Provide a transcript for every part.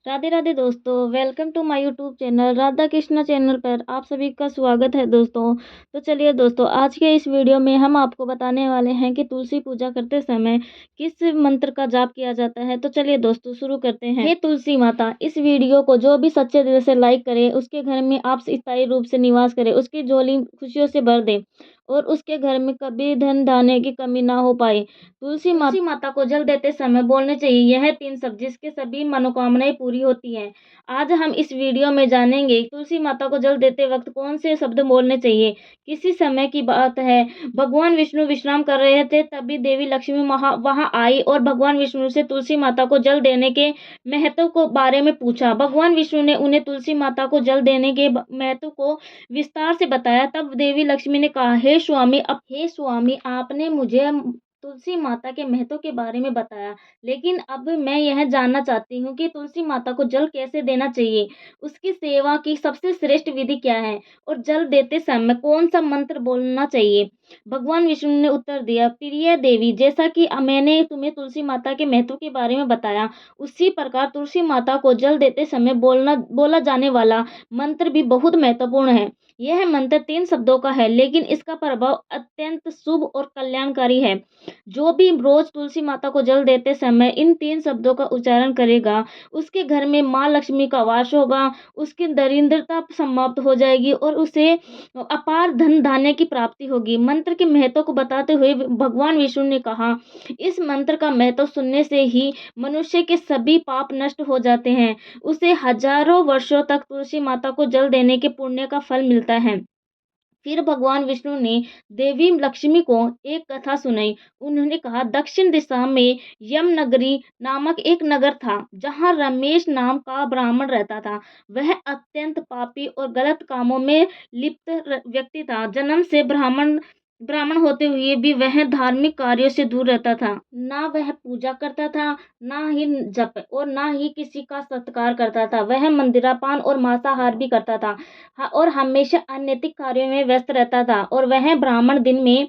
राधे राधे दोस्तों, welcome to my YouTube channel Radha Krishna channel पर आप सभी का स्वागत है दोस्तों। तो चलिए दोस्तों, आज के इस वीडियो में हम आपको बताने वाले हैं कि तुलसी पूजा करते समय किस मंत्र का जाप किया जाता है। तो चलिए दोस्तों, शुरू करते हैं। हे तुलसी माता, इस वीडियो को जो भी सच्चे दिल से लाइक करे, उसके घर में आप स्थायी रूप से निवास करे, उसकी झोली खुशियों से भर दे और उसके घर में कभी धन धान्य की कमी ना हो पाए। तुलसी माता को जल देते समय बोलने चाहिए यह 3 शब्द, जिसके सभी मनोकामनाएं पूरी होती हैं। आज हम इस वीडियो में जानेंगे तुलसी माता को जल देते वक्त कौन से शब्द बोलने चाहिए। किसी समय की बात है, भगवान विष्णु विश्राम कर रहे थे, तभी देवी लक्ष्मी वहां आई और भगवान विष्णु से तुलसी माता को जल देने के महत्व को बारे में पूछा। भगवान विष्णु ने उन्हें तुलसी माता को जल देने के महत्व को विस्तार से बताया। तब देवी लक्ष्मी ने कहा, हे स्वामी, आपने मुझे तुलसी माता के महत्व के बारे में बताया, लेकिन अब मैं यह जानना चाहती हूँ कि तुलसी माता को जल कैसे देना चाहिए, उसकी सेवा की सबसे श्रेष्ठ विधि क्या है और जल देते समय कौन सा मंत्र बोलना चाहिए। भगवान विष्णु ने उत्तर दिया, प्रिय देवी, जैसा कि मैंने तुम्हें तुलसी माता के महत्व के बारे में बताया, उसी प्रकार तुलसी माता को जल देते समय बोला जाने वाला मंत्र भी बहुत महत्वपूर्ण है। यह मंत्र 3 शब्दों का है, लेकिन इसका प्रभाव अत्यंत शुभ और कल्याणकारी है। जो भी रोज तुलसी माता को जल देते समय इन 3 शब्दों का उच्चारण करेगा, उसके घर में माँ लक्ष्मी का वास होगा, उसकी दरिद्रता समाप्त हो जाएगी और उसे अपार धन धान्य की प्राप्ति होगी। मंत्र के महत्व को बताते हुए भगवान विष्णु ने कहा, इस मंत्र का महत्व सुनने से ही मनुष्य के सभी पाप नष्ट हो जाते हैं। उसे हजारों वर्षों तक तुलसी माता को जल देने के पुण्य का फल मिलता है। फिर भगवान विष्णु ने देवी लक्ष्मी को एक कथा सुनाई। उन्होंने कहा, दक्षिण दिशा में यमनगरी नामक एक नगर था, जहाँ रमेश नाम का ब्राह्मण रहता था। वह अत्यंत पापी और गलत कामों में लिप्त व्यक्ति था। जन्म से ब्राह्मण ब्राह्मण होते हुए भी वह धार्मिक कार्यों से दूर रहता था। ना वह पूजा करता था, ना ही जप और ना ही किसी का सत्कार करता था। वह मंदिरापान और मांसाहार भी करता था और हमेशा अनैतिक कार्यों में व्यस्त रहता था। और वह ब्राह्मण दिन में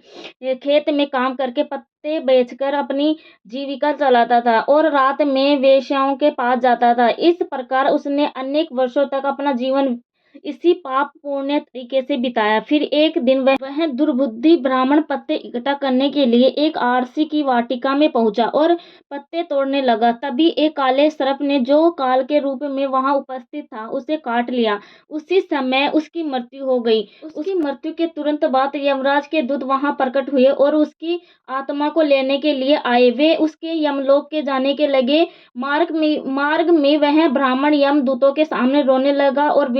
खेत में काम करके पत्ते बेचकर अपनी जीविका चलाता था और रात में वेश्याओं के पास जाता था। इस प्रकार उसने अनेक वर्षों तक अपना जीवन इसी पाप पूर्ण तरीके से बिताया। फिर एक दिन वह दुर्बुद्धि ब्राह्मण पत्ते इकट्ठा करने के लिए एक आरसी की वाटिका में पहुंचा और पत्ते तोड़ने लगा। तभी एक काले सर्प ने, जो काल के रूप में वहां उपस्थित था, उसे काट लिया। उसी समय उसकी मृत्यु हो गई। उसकी मृत्यु के तुरंत बाद यमराज के दूत वहां प्रकट हुए और उसकी आत्मा को लेने के लिए आए। वे उसके यमलोक के जाने के लगे। मार्ग में वह ब्राह्मण यमदूतों के सामने रोने लगा और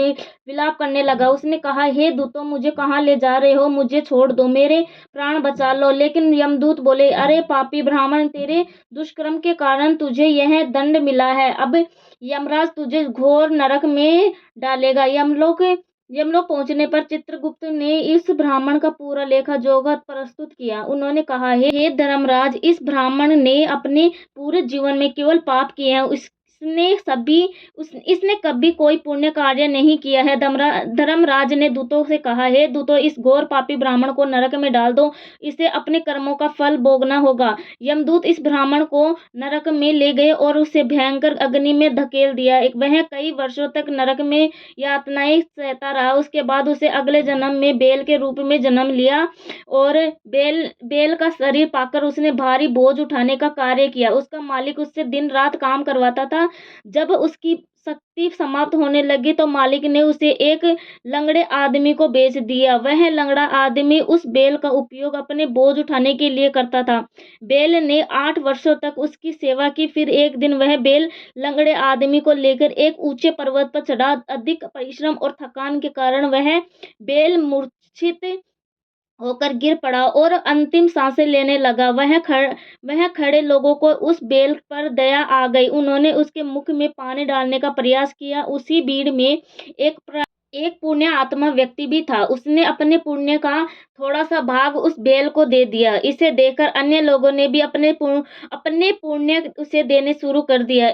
विलाप करने लगा। उसने कहा, हे दूतों, मुझे कहाँ ले जा रहे हो? मुझे छोड़ दो, मेरे प्राण बचा लो। लेकिन यमदूत बोले, अरे पापी ब्राह्मण, तेरे दुष्कर्म के कारण तुझे यह दंड मिला है। अब यमराज तुझे घोर नरक में डालेगा। यमलोक पहुंचने पर चित्रगुप्त ने इस ब्राह्मण का पूरा लेखा जोखा प्रस्तुत किया। उन्होंने कहा, हे धर्मराज, इस ब्राह्मण ने अपने पूरे जीवन में केवल पाप किए हैं। इसने कभी कोई पुण्य कार्य नहीं किया है। धर्मराज ने दूतों से कहा, हे दूतों, इस घोर पापी ब्राह्मण को नरक में डाल दो, इसे अपने कर्मों का फल भोगना होगा। यमदूत इस ब्राह्मण को नरक में ले गए और उसे भयंकर अग्नि में धकेल दिया। वह कई वर्षों तक नरक में यातनाएं सहता रहा। उसके बाद उसे अगले जन्म में बैल के रूप में जन्म लिया और बैल का शरीर पाकर उसने भारी बोझ उठाने का कार्य किया। उसका मालिक उससे दिन रात काम करवाता था। जब उसकी शक्ति समाप्त होने लगी तो मालिक ने उसे एक लंगड़े आदमी को बेच दिया। वह लंगड़ा आदमी उस बैल का उपयोग अपने बोझ उठाने के लिए करता था। बैल ने 8 वर्षों तक उसकी सेवा की। फिर एक दिन वह बैल लंगड़े आदमी को लेकर एक ऊंचे पर्वत पर चढ़ा। अधिक परिश्रम और थकान के कारण वह बैल मूर्छित होकर गिर पड़ा और अंतिम सांसें लेने लगा। वह खड़े लोगों को उस बैल पर दया आ गई। उन्होंने उसके मुख में पानी डालने का प्रयास किया। उसी भीड़ में एक एक पुण्य आत्मा व्यक्ति भी था। उसने अपने पुण्य का थोड़ा-सा भाग उस बैल को दे दिया। इसे देखकर अन्य लोगों ने भी अपने पुण्य उसे देने शुरू कर दिया।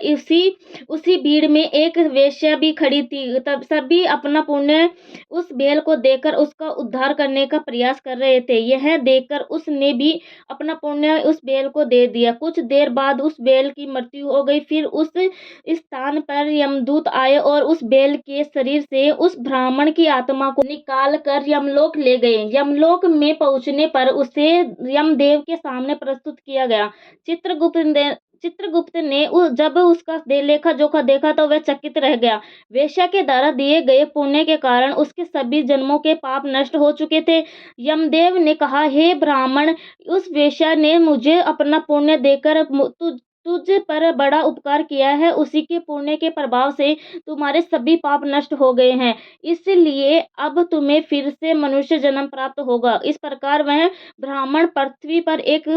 उसी भीड़ में एक वेश्या भी खड़ी थी। तब सभी अपना पुण्य उस बैल को देकर उसका उद्धार करने का प्रयास कर रहे थे। यह देखकर उसने भी अपना पुण्य उस बैल को दे दिया। कुछ देर बाद उस बैल की मृत्यु हो गई। फिर उस स्थान पर यमदूत आए और उस बैल के शरीर से उस ब्राह्मण की आत्मा को निकाल कर यमलोक ले गए। यमलोक में पहुंचने पर उसे यमदेव के सामने प्रस्तुत किया गया। चित्रगुप्त ने जब उसका लेखा जोखा देखा तो वह चकित रह गया। वेश्या के द्वारा दिए गए पुण्य के कारण उसके सभी जन्मों के पाप नष्ट हो चुके थे। यमदेव ने कहा, हे ब्राह्मण, उस वेश्या ने मुझे अपना पुण्य देकर तुझ पर बड़ा उपकार किया है। उसी के पुण्य के प्रभाव से तुम्हारे सभी पाप नष्ट हो गए हैं। इसलिए अब तुम्हें फिर से मनुष्य जन्म प्राप्त होगा। इस प्रकार वह ब्राह्मण पृथ्वी पर एक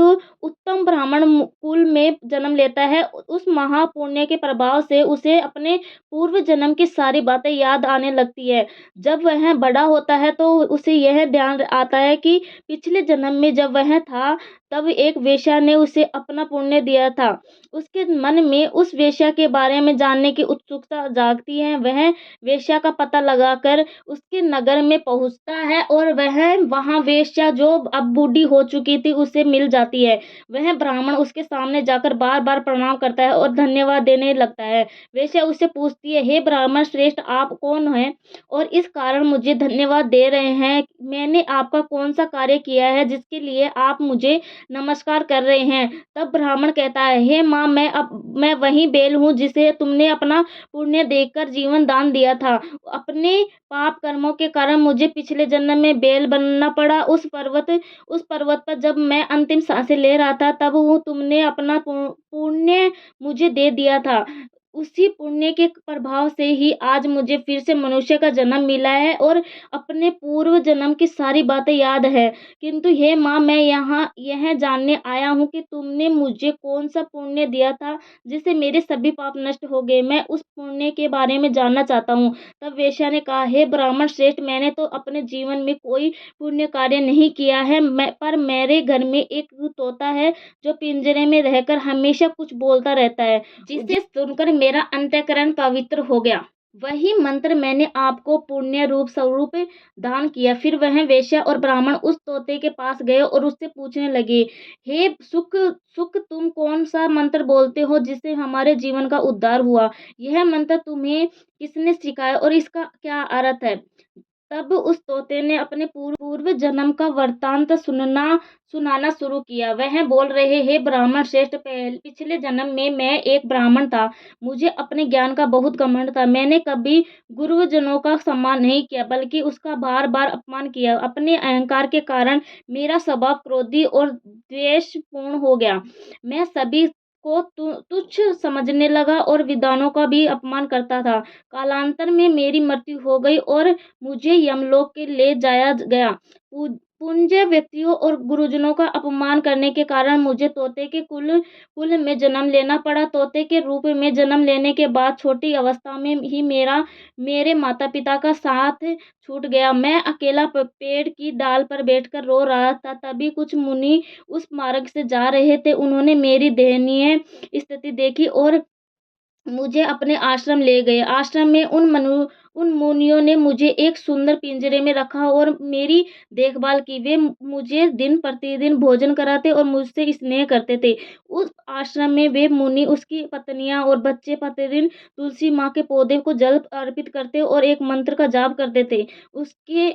उत्तम ब्राह्मण कुल में जन्म लेता है। उस महापुण्य के प्रभाव से उसे अपने पूर्व जन्म की सारी बातें याद आने लगती है। जब वह बड़ा होता है तो उसे यह ध्यान आता है कि पिछले जन्म में जब वह था तब एक वेश्या ने उसे अपना पुण्य दिया था। उसके मन में उस वेश्या के बारे में जानने की उत्सुकता जागती है। वह वेश्या का पता लगाकर उसके नगर में पहुंचता है और वह वहां वेश्या जो अब बूढ़ी हो चुकी थी उसे मिल जाती है। वह ब्राह्मण उसके सामने जाकर बार बार प्रणाम करता है और धन्यवाद देने लगता है। वेश्या उससे पूछती है, हे ब्राह्मण श्रेष्ठ, आप कौन हैं और इस कारण मुझे धन्यवाद दे रहे हैं? मैंने आपका कौन सा कार्य किया है जिसके लिए आप मुझे नमस्कार कर रहे हैं? तब ब्राह्मण कहता है, हे माँ, मैं वही बैल हूँ जिसे तुमने अपना पुण्य देकर जीवन दान दिया था। अपने पाप कर्मों के कारण मुझे पिछले जन्म में बैल बनना पड़ा। उस पर्वत पर जब मैं अंतिम सांसें ले रहा था तब वो तुमने अपना पुण्य मुझे दे दिया था। उसी पुण्य के प्रभाव से ही आज मुझे फिर से मनुष्य का जन्म मिला है और अपने पूर्व जन्म की सारी बातें याद है। किंतु हे माँ, मैं यहाँ यह जानने आया हूँ कि तुमने मुझे कौन सा पुण्य दिया था जिससे मेरे सभी पाप नष्ट हो गए। मैं उस पुण्य के बारे में जानना चाहता हूँ। तब वेश्या ने कहा, हे ब्राह्मण श्रेष्ठ, मैंने तो अपने जीवन में कोई पुण्य कार्य नहीं किया है, पर मेरे घर में एक तोता है जो पिंजरे में रहकर हमेशा कुछ बोलता रहता है, जिसे सुनकर मेरा अंतःकरण पवित्र हो गया। वही मंत्र मैंने आपको पुण्य रूप स्वरूप दान किया। फिर वह वेश्या और ब्राह्मण उस तोते के पास गए और उससे पूछने लगे, हे सुख सुख, तुम कौन सा मंत्र बोलते हो जिससे हमारे जीवन का उद्धार हुआ? यह मंत्र तुम्हें किसने सिखाया और इसका क्या अर्थ है? तब उस तोते ने अपने पूर्व जन्म का वृत्तांत सुनाना शुरू किया। वह बोल रहे, हे ब्राह्मण श्रेष्ठ, पिछले जन्म में मैं एक ब्राह्मण था। मुझे अपने ज्ञान का बहुत घमंड था। मैंने कभी गुरुजनों का सम्मान नहीं किया बल्कि उसका बार बार अपमान किया। अपने अहंकार के कारण मेरा स्वभाव क्रोधी और द्वेषपूर्ण हो गया। मैं सभी को तुच्छ समझने लगा और विद्वानों का भी अपमान करता था। कालांतर में मेरी मृत्यु हो गई और मुझे यमलोक के ले जाया गया। पूज्य व्यक्तियों और गुरुजनों का अपमान करने के कारण मुझे तोते के कुल में जन्म लेना पड़ा। तोते के रूप में जन्म लेने के बाद छोटी अवस्था में ही मेरे माता पिता का साथ छूट गया। मैं अकेला पेड़ की डाल पर बैठकर रो रहा था। तभी कुछ मुनि उस मार्ग से जा रहे थे। उन्होंने मेरी दयनीय स्थिति देखी और मुझे अपने आश्रम ले गए। आश्रम में उन मुनियों ने मुझे एक सुंदर पिंजरे में रखा और मेरी देखभाल की। वे मुझे दिन प्रतिदिन भोजन कराते और मुझसे स्नेह करते थे। उस आश्रम में वे मुनि, उसकी पत्नियां और बच्चे प्रतिदिन तुलसी माँ के पौधे को जल अर्पित करते और एक मंत्र का जाप करते थे।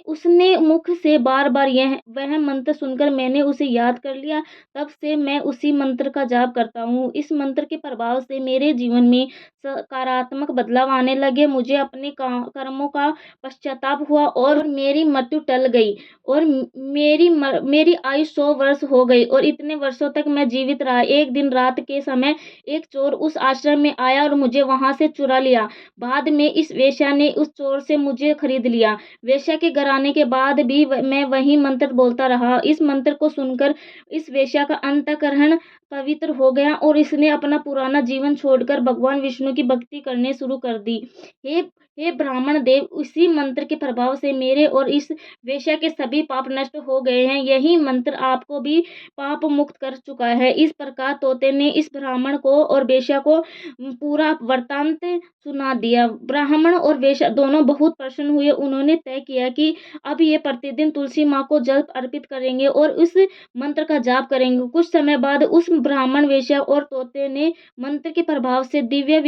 उसने मुख से बार बार वह मंत्र सुनकर मैंने उसे याद कर लिया। तब से मैं उसी मंत्र का जाप करता हूँ। इस मंत्र के प्रभाव से मेरे जीवन में सकारात्मक बदलाव आने लगे। मुझे अपने कर्मों का पश्चाताप हुआ और मेरी मृत्यु टल गई और मेरी आयु 100 वर्ष हो गई और इतने वर्षों तक मैं जीवित रहा। एक दिन रात के समय एक चोर उस आश्रम में आया और मुझे वहां से चुरा लिया। बाद में इस वेश्या ने उस चोर से मुझे खरीद लिया। वेश्या के घर आने के बाद भी मैं वही मंत्र बोलता रहा। इस मंत्र को सुनकर इस वेश्या का अंतःकरण पवित्र हो गया और इसने अपना पुराना जीवन छोड़कर भगवान विष्णु की भक्ति करने शुरू कर दी। हे हे ब्राह्मण देव, उसी मंत्र के प्रभाव से मेरे और इस वेश्या के सभी पाप नष्ट हो गए हैं। यही मंत्र आपको भी पाप मुक्त कर चुका है। इस प्रकार तोते ने इस ब्राह्मण को और वेश्या को पूरा वृत्तांत सुना दिया। ब्राह्मण और वेश्या दोनों बहुत प्रसन्न हुए। उन्होंने तय किया कि अब ये प्रतिदिन तुलसी माँ को जल अर्पित करेंगे और उस मंत्र का जाप करेंगे। कुछ समय बाद उस ब्राह्मण, वेश्या और तोते ने मंत्र के प्रभाव से दिव्य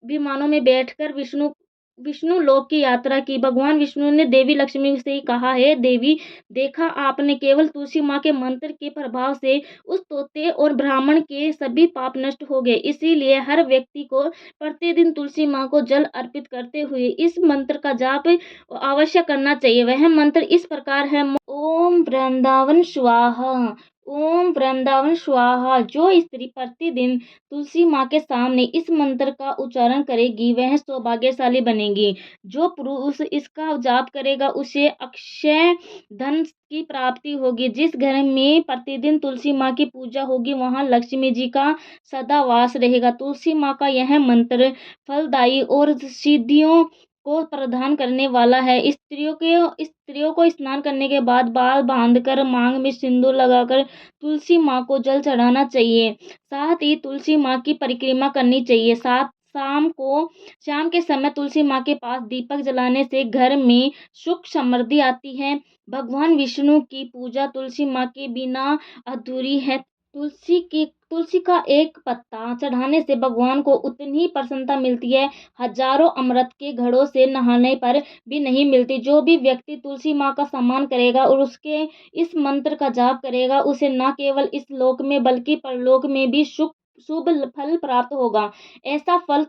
विमानों में बैठकर विष्णु लोक की यात्रा की। भगवान विष्णु ने देवी लक्ष्मी से कहा, हे देवी, देखा आपने, केवल तुलसी माँ के मंत्र के प्रभाव से उस तोते और ब्राह्मण के सभी पाप नष्ट हो गए। इसीलिए हर व्यक्ति को प्रतिदिन तुलसी माँ को जल अर्पित करते हुए इस मंत्र का जाप अवश्य करना चाहिए। वह मंत्र इस प्रकार है, ओम वृंदावन स्वाहा, ओम वृंदावन स्वाहा। जो स्त्री प्रतिदिन तुलसी माँ के सामने इस मंत्र का उच्चारण करेगी वह सौभाग्यशाली बनेगी। जो पुरुष इसका जाप करेगा उसे अक्षय धन की प्राप्ति होगी। जिस घर में प्रतिदिन तुलसी माँ की पूजा होगी वहाँ लक्ष्मी जी का सदा वास रहेगा। तुलसी माँ का यह मंत्र फलदायी और सिद्धियों को प्रदान करने वाला है। स्त्रियों को स्नान करने के बाद बाल बांधकर मांग में सिंदूर लगाकर तुलसी माँ को जल चढ़ाना चाहिए। साथ ही तुलसी माँ की परिक्रमा करनी चाहिए। शाम के समय तुलसी माँ के पास दीपक जलाने से घर में सुख समृद्धि आती है। भगवान विष्णु की पूजा तुलसी माँ के बिना अधूरी है। तुलसी का एक पत्ता चढ़ाने से भगवान को उतनी ही प्रसन्नता मिलती है, हजारों अमृत के घड़ों से नहाने पर भी नहीं मिलती। जो भी व्यक्ति तुलसी माँ का सम्मान करेगा और उसके इस मंत्र का जाप करेगा उसे न केवल इस लोक में बल्कि परलोक में भी शुभ फल प्राप्त होगा। ऐसा फल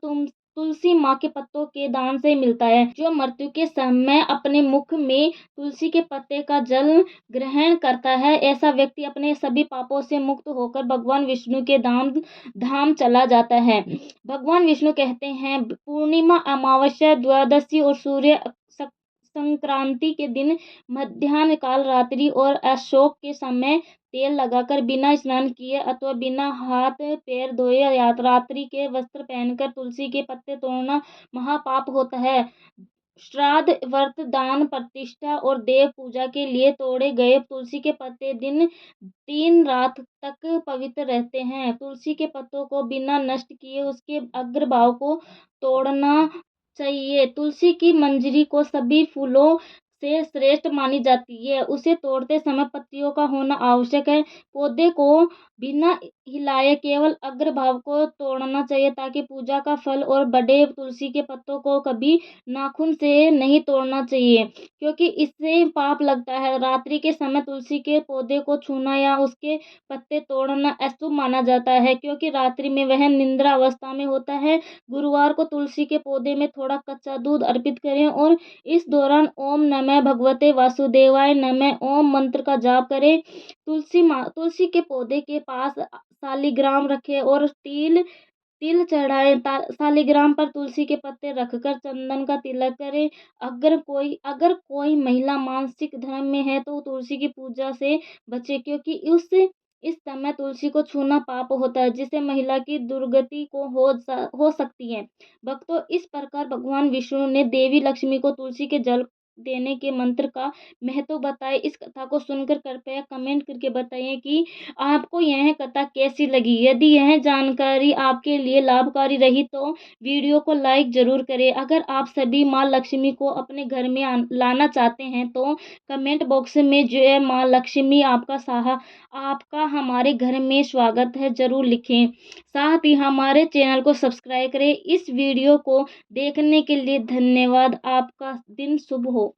तुलसी माँ के पत्तों के दान से मिलता है। जो मृत्यु के समय अपने मुख में तुलसी के पत्ते का जल ग्रहण करता है, ऐसा व्यक्ति अपने सभी पापों से मुक्त होकर भगवान विष्णु के धाम चला जाता है। भगवान विष्णु कहते हैं, पूर्णिमा, अमावस्या, द्वादशी और सूर्य संक्रांति के दिन मध्याह्न काल, रात्रि और अशोक के समय तेल लगाकर बिना स्नान किए अथवा बिना हाथ पैर धोए रात्रि के वस्त्र पहनकर तुलसी के पत्ते तोड़ना महापाप होता है। श्राद्ध, व्रत, दान, प्रतिष्ठा और देव पूजा के लिए तोड़े गए तुलसी के पत्ते 3 रात तक पवित्र रहते हैं। तुलसी के पत्तों को बिना नष्ट किए उसके अग्रभाग को तोड़ना चाहिए। तुलसी की मंजरी को सभी फूलों से श्रेष्ठ मानी जाती है। उसे तोड़ते समय पत्तियों का होना आवश्यक है। पौधे को बिना हिलाए केवल अग्रभाग को तोड़ना चाहिए ताकि पूजा का फल और बड़े तुलसी के पत्तों को कभी नाखून से नहीं तोड़ना चाहिए, क्योंकि इससे पाप लगता है। रात्रि के समय तुलसी के पौधे को छूना या उसके पत्ते तोड़ना अशुभ माना जाता है, क्योंकि रात्रि में वह निद्रा अवस्था में होता है। गुरुवार को तुलसी के पौधे में थोड़ा कच्चा दूध अर्पित करें और इस दौरान ओम नमः भगवते वासुदेवाय नमः ओम मंत्र का जाप करें। तुलसी के पौधे के पास शालिग्राम रखें और तिल चढ़ाएं। शालिग्राम पर तुलसी के पत्ते रखकर चंदन का तिलक करें। अगर कोई महिला मानसिक धर्म में है तो तुलसी की पूजा से बचे, क्योंकि इस समय तुलसी को छूना पाप होता है, जिससे महिला की दुर्गति को हो सकती है। भक्तों, इस प्रकार भगवान विष्णु ने देवी लक्ष्मी को तुलसी के जल देने के मंत्र का महत्व बताए। इस कथा को सुनकर कृपया कमेंट करके बताइए कि आपको यह कथा कैसी लगी। यदि यह जानकारी आपके लिए लाभकारी रही तो वीडियो को लाइक जरूर करें। अगर आप सभी माँ लक्ष्मी को अपने घर में लाना चाहते हैं तो कमेंट बॉक्स में जय माँ लक्ष्मी, आपका हमारे घर में स्वागत है जरूर लिखें। साथ ही हमारे चैनल को सब्सक्राइब करें। इस वीडियो को देखने के लिए धन्यवाद। आपका दिन शुभ हो।